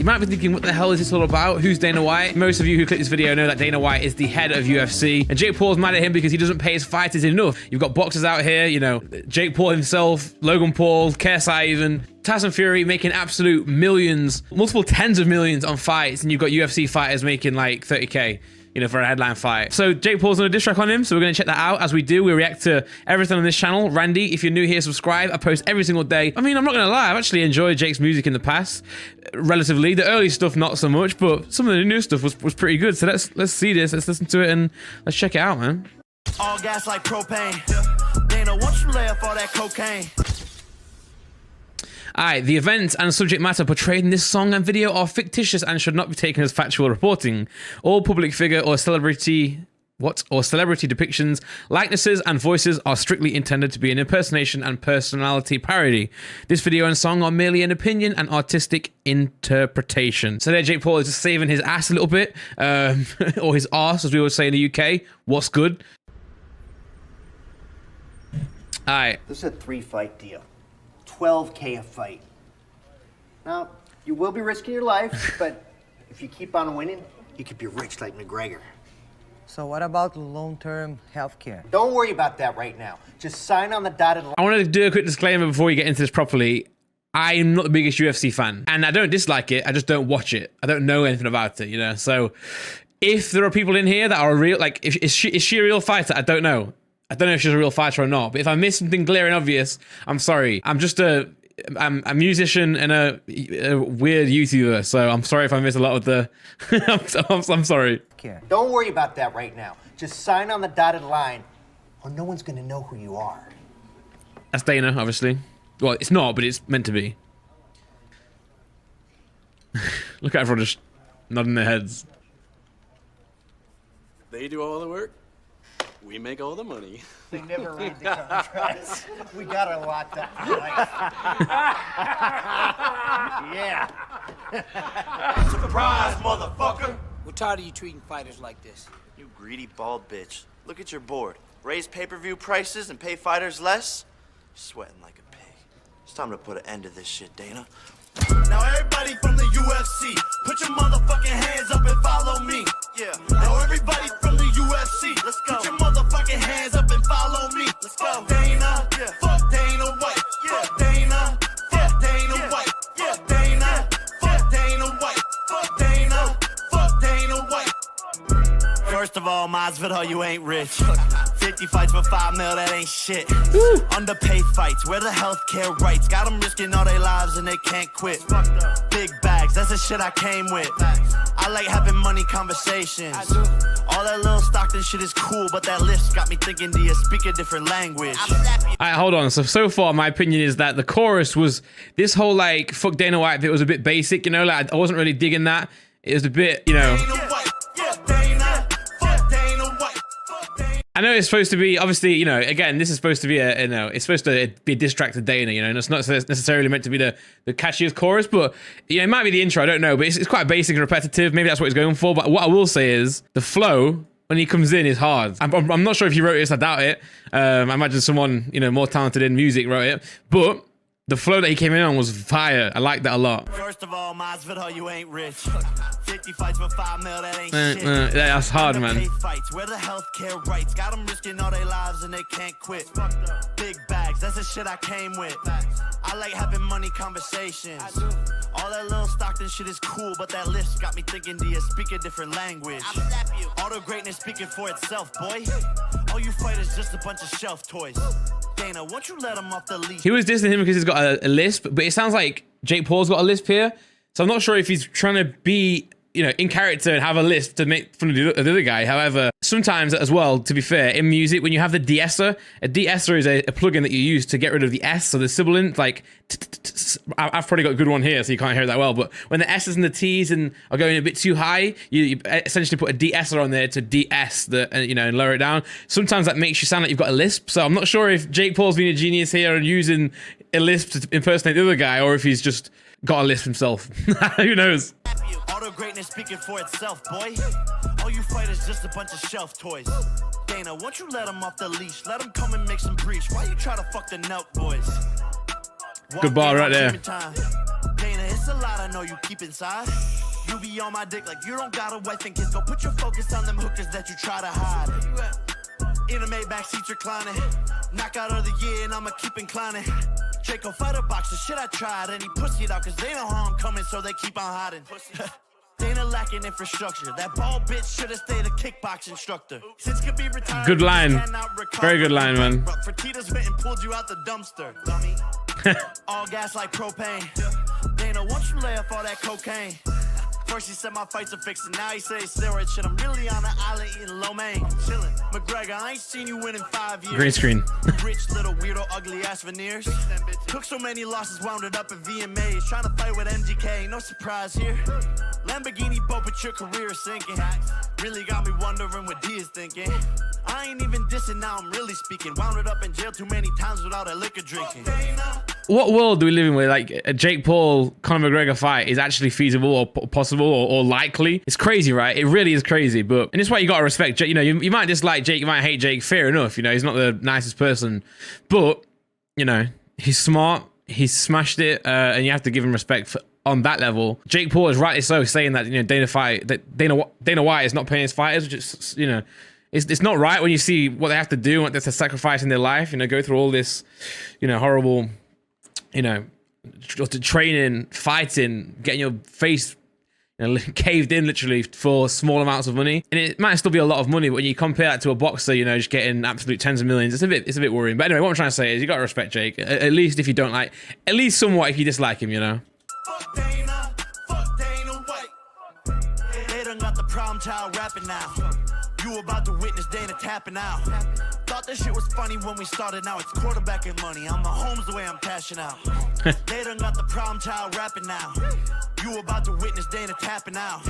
You might be thinking, what the hell is this all about? Who's Dana White? Most of you who click this video know that Dana White is the head of UFC, and Jake Paul's mad at him because he doesn't pay his fighters enough. You've got boxers out here, you know, Jake Paul himself, Logan Paul, KSI even, Tyson Fury making absolute millions, multiple tens of millions on fights, and you've got UFC fighters making like 30K. You know, for a headline fight. So Jake Paul's on a diss track on him, so we're gonna check that out. As we do, we react to everything on this channel. Randy, if you're new here, subscribe. I post every single day. I mean, I'm not gonna lie, I've actually enjoyed Jake's music in the past, relatively. The early stuff, not so much, but some of the new stuff was pretty good. So let's see this, let's listen to it, and let's check it out, man. All gas like propane. Dana, once you lay off all that cocaine. Alright, the events and subject matter portrayed in this song and video are fictitious and should not be taken as factual reporting. All public figure or celebrity depictions, likenesses, and voices are strictly intended to be an impersonation and personality parody. This video and song are merely an opinion and artistic interpretation. So there, Jake Paul is just saving his ass a little bit, or his arse, as we would say in the UK. What's good? Alright. This is a 3-fight deal. 12K a fight. Now, you will be risking your life, but if you keep on winning, you could be rich like McGregor. So what about long-term health care? Don't worry about that right now. Just sign on the dotted line. I want to do a quick disclaimer before we get into this properly. I'm not the biggest UFC fan, and I don't dislike it, I just don't watch it. I don't know anything about it, you know? So if there are people in here that are real, like, is she a real fighter? I don't know. I don't know if she's a real fighter or not, but if I miss something glaring obvious, I'm sorry. I'm just I'm a musician and a weird YouTuber, so I'm sorry if I miss a lot of the... I'm sorry. Don't worry about that right now. Just sign on the dotted line, or no one's gonna know who you are. That's Dana, obviously. Well, it's not, but it's meant to be. Look at everyone just nodding their heads. They do all the work. We make all the money. They never read the contracts. We got a lot to Yeah. Surprise, motherfucker. We're tired of you treating fighters like this. You greedy bald bitch. Look at your board. Raise pay-per-view prices and pay fighters less? You're sweating like a pig. It's time to put an end to this shit, Dana. Now everybody from the UFC, put your motherfucking hands up and follow me. Yeah. Now everybody from the UFC, let's go. Put your motherfucking hands up and follow me. Let's go. Dana, yeah. Fuck Dana White. Yeah. Fuck Dana. Fuck Dana White. Yeah. Dana. Fuck Dana White. Fuck Dana. Fuck Dana White. First of all, Masvidal, you ain't rich. 50 fights for 5 mil, that ain't shit. Underpaid fights, where the healthcare rights? Got them risking all their lives and they can't quit. Big bags, that's the shit I came with. I like having money conversations. All that little Stockton shit is cool, but that list got me thinking, do you speak a different language? Alright, hold on. So far, my opinion is that the chorus was, this whole like, fuck Dana White bit was a bit basic, you know? Like, I wasn't really digging that. It was a bit, you know... I know it's supposed to be, obviously, you know, again, this is supposed to be a, you know, it's supposed to be a diss track to Dana, you know, and it's not necessarily meant to be the catchiest chorus, but, you know, it might be the intro, I don't know, but it's quite basic and repetitive. Maybe that's what he's going for, but what I will say is, the flow, when he comes in, is hard. I'm not sure if he wrote this, I doubt it. I imagine someone, you know, more talented in music wrote it, but the flow that he came in on was fire. I like that a lot. First of all, Masvidal, you ain't rich. 50 fights for 5 mil, that ain't shit. That's hard, man. Fights, where the healthcare rights? Got them risking all their lives and they can't quit. Big bags, that's the shit I came with. I like having money conversations. All that little Stockton shit is cool, but that list got me thinking, do you speak a different language? All the greatness speaking for itself, boy. All you fighters just a bunch of shelf toys. Dana, won't you let him off the leash? He was dissing him because he's got a lisp, but it sounds like Jake Paul's got a lisp here. So I'm not sure if he's trying to be, you know, in character and have a lisp to make fun of the other guy. However, sometimes as well, to be fair, in music, when you have the de-esser, a de-esser is a plugin that you use to get rid of the S, so the sibilant, like, I've probably got a good one here, so you can't hear it that well, but when the S's and the T's are going a bit too high, you essentially put a de-esser on there to de-ess, you know, and lower it down. Sometimes that makes you sound like you've got a lisp, so I'm not sure if Jake Paul's being a genius here and using a lisp to impersonate the other guy, or if he's just got a lisp himself. Who knows? All the greatness speaking for itself, boy. All you fighters just a bunch of shelf toys. Dana, won't you let him off the leash? Let him come and make some breach. Why you try to fuck the Nelk boys? Good bar right there. Dana, it's It's a lot I know you keep inside. You be on my dick like you don't got a wife and kids. Go put your focus on them hookers that you try to hide. In a Maybach seats reclining. Knockout of the year and I'ma keep inclining. Draco fighter boxer, shit I tried. And he pussied out cause they know how I'm coming, so they keep on hiding. Dana lacking infrastructure. That bald bitch should've stayed a kickbox instructor. Since could be retired. Good line. Very good line, man. Fertitas went and pulled you out the dumpster. Dummy. All gas like propane. Dana, once you lay off all that cocaine. First he said my fights are fixing, now he say steroid shit. I'm really on an island eating lo mein, chillin'. McGregor, I ain't seen you win in 5 years. Green screen. Rich little weirdo, ugly ass veneers. Took so many losses, wound it up in VMAs. Trying to fight with MGK, no surprise here. Lamborghini boat, but your career is sinking. Really got me wondering what D is thinking. I ain't even dissing, now I'm really speaking. Wound it up in jail too many times without a liquor drinking. What world do we live in where like a Jake Paul Conor McGregor fight is actually feasible or possible or likely? It's crazy, right? It really is crazy. But and it's why you gotta respect Jake. You know, you might dislike Jake, you might hate Jake. Fair enough. You know, he's not the nicest person, but you know, he's smart. He's smashed it, and you have to give him respect for, on that level. Jake Paul is rightly so saying that, you know, Dana White is not paying his fighters, which is, you know, it's not right when you see what they have to do, what they have to sacrifice in their life. You know, go through all this, you know, horrible, you know, training, fighting, getting your face, you know, caved in literally for small amounts of money. And it might still be a lot of money, but when you compare that to a boxer, you know, just getting absolute tens of millions, it's a bit worrying. But anyway, what I'm trying to say is you got to respect Jake, at least if you don't like, at least somewhat if you dislike him, you know. Fuck Dana White. They done got the problem child rapping now. You about to witness Dana tapping out. Thought that shit was funny when we started, now it's quarterbacking money. I'm Mahomes the way I'm cashing out. They done got the problem child rapping now. You about to witness Dana tapping out.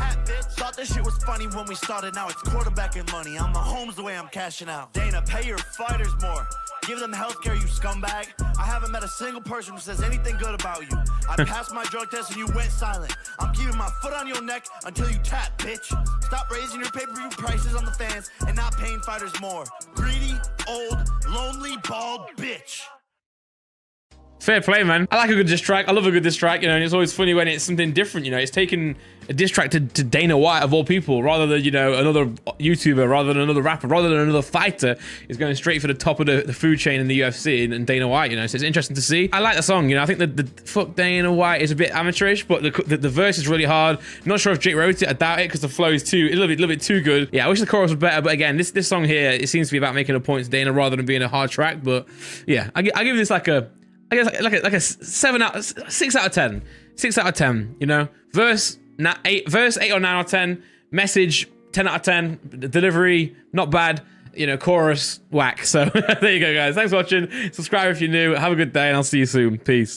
Thought that shit was funny when we started, now it's quarterbacking money. I'm Mahomes the way I'm cashing out. Dana, pay your fighters more. Give them healthcare, you scumbag. I haven't met a single person who says anything good about you. I passed my drug test and you went silent. I'm keeping my foot on your neck until you tap, bitch. Stop raising your pay-per-view prices on the fans and not paying fighters more. Greedy, old, lonely, bald bitch. Fair play, man. I like a good diss track. I love a good diss track, you know, and it's always funny when it's something different, you know. It's taking a diss track to Dana White, of all people, rather than, you know, another YouTuber, rather than another rapper, rather than another fighter. Is going straight for the top of the food chain in the UFC and Dana White, you know. So it's interesting to see. I like the song, you know. I think the fuck Dana White is a bit amateurish, but the verse is really hard. Not sure if Jake wrote it. I doubt it because the flow is a little bit too good. Yeah, I wish the chorus was better, but again, this song here, it seems to be about making a point to Dana rather than being a hard track. But yeah, I give this like a, I guess like a 6 out of 10. 6 out of 10, you know. Verse 8 or 9 out of 10. Message 10 out of 10. Delivery not bad. You know, chorus whack. So there you go, guys. Thanks for watching. Subscribe if you're new. Have a good day, and I'll see you soon. Peace.